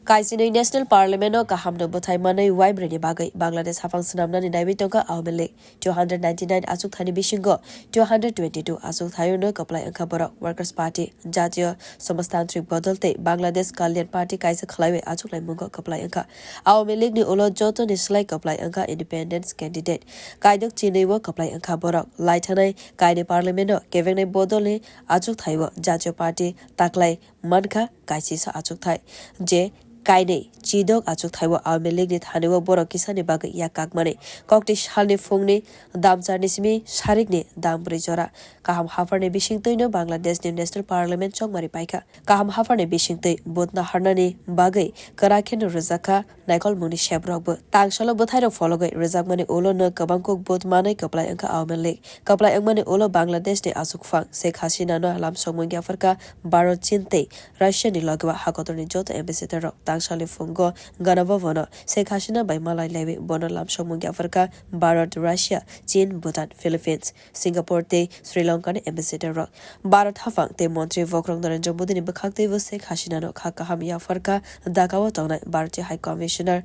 Kaisini National Parliament o kaham no bwthai manai waibreni bagai Bangladesh hapang snamnani naibi tongka Awami League 299 achugphang bisingo 222 achugphang no kwplai ungkha borok Workers Party Jatiya Samastantrik Bodolte Bangladesh Kalyan Party kaisa khlaiwe achughlai mungo kwplai ungkha Awami League ni ulo joto ni slai kwplai ungkha independence candidate kaidok chineiwo kwplai ungkha borok laithanai kaini parliament o kevengnai bodolni achugthaiwo Jatiya Party taklai mankha kaisisa achugthai je kaine chidok achugthaiwo Awami League ni thaniwo borok kisani bagai yakakmani Kokti salni phung ni damcharni simi sarik ni dambrei jora kaham hafarni bisingtoi no Bangladesh ni National Parliament chongmari paikha kaham hafarni bisingtoi botna harnani bagai karakhen rwjak naikol muni shebrokbo tangsalo bwthai phologwi rwjak mani ulo no kabangkok bot manai kwplai ungkha Awami League kwplai ungmani ulo Bangladesh ni achugphang Sheikh Hasina no halam somong yapharkha Bharat chintei Russia ni logwa hakotorni joto ambassador rok tangsali phungo gana bahvan Sheikh Hasina by malai lewe bono lam somong yapharkha Bharat Russia Chin Bhutan Philippines Singapore te Sri Lanka ni ambassador rok Bharat hapang te Montri Vokrong Narendra Modi ni bwkhak te Sheikh Hasina no kaham yapharkha Dhakawo tongnai Bharatiya High Commissioner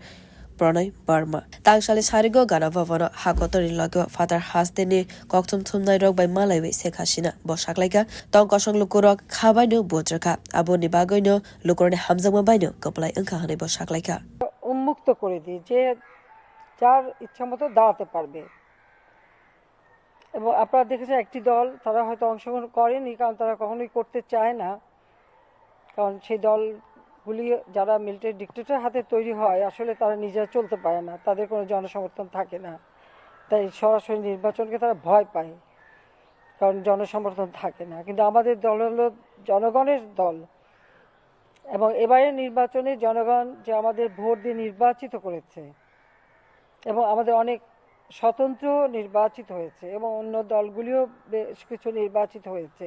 Pranoi Varma tangsali sarigo gana bahvan hakotori logwa father hasdeni koktum thumnai rok by malai we Sheikh Hasina bwshaklaika tong kosong lukurok khabai no bwthai abo ni bagai no lukurni hamjama bai no kwplai ungkha hane bwshaklaika উন্মুক্ত করে দিই যে যার ইচ্ছামতো দাঁড়াতে পারবে এবং আপনারা দেখেছেন একটি দল তারা হয়তো অংশগ্রহণ করেনি কারণ তারা কখনোই করতে চায় না কারণ সেই দলগুলি যারা মিলিটারি ডিক্টেটরের হাতে তৈরি হয় আসলে তারা নিজেরা চলতে পারে না তাদের কোনো জনসমর্থন থাকে না তাই সরাসরি নির্বাচনকে তারা ভয় পায় কারণ জনসমর্থন থাকে না কিন্তু আমাদের দল হলো জনগণের দল এবং এবারের নির্বাচনে জনগণ যে আমাদের ভোট দিয়ে নির্বাচিত করেছে এবং আমাদের অনেক স্বতন্ত্র নির্বাচিত হয়েছে এবং অন্য দলগুলিও বেশ কিছু নির্বাচিত হয়েছে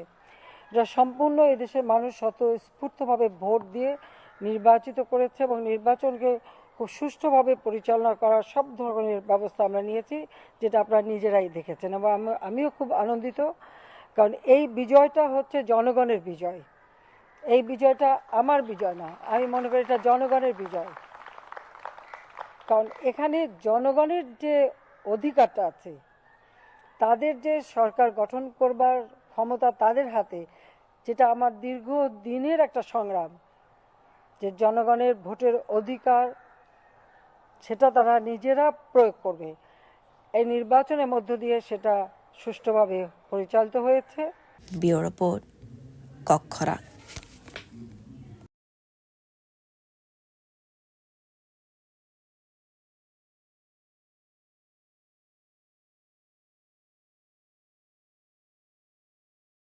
যা সম্পূর্ণ এদেশের মানুষ স্বতঃস্ফূর্তভাবে ভোট দিয়ে নির্বাচিত করেছে এবং নির্বাচনকে খুব সুষ্ঠুভাবে পরিচালনা করার সব ধরনের ব্যবস্থা আমরা নিয়েছি যেটা আপনারা নিজেরাই দেখেছেন এবং আমিও খুব আনন্দিত কারণ এই বিজয়টা হচ্ছে জনগণের বিজয় এই বিজয়টা আমার বিজয় না আমি মনে করি এটা জনগণের বিজয় কারণ এখানে জনগণের যে অধিকারটা আছে তাদের যে সরকার গঠন করবার ক্ষমতা তাদের হাতে যেটা আমার দীর্ঘ দিনের একটা সংগ্রাম যে জনগণের ভোটের অধিকার সেটা তারা নিজেরা প্রয়োগ করবে এই নির্বাচনের মধ্য দিয়ে সেটা সুষ্ঠুভাবে পরিচালিত হয়েছে ব্যুরো রিপোর্ট কক্ষরা।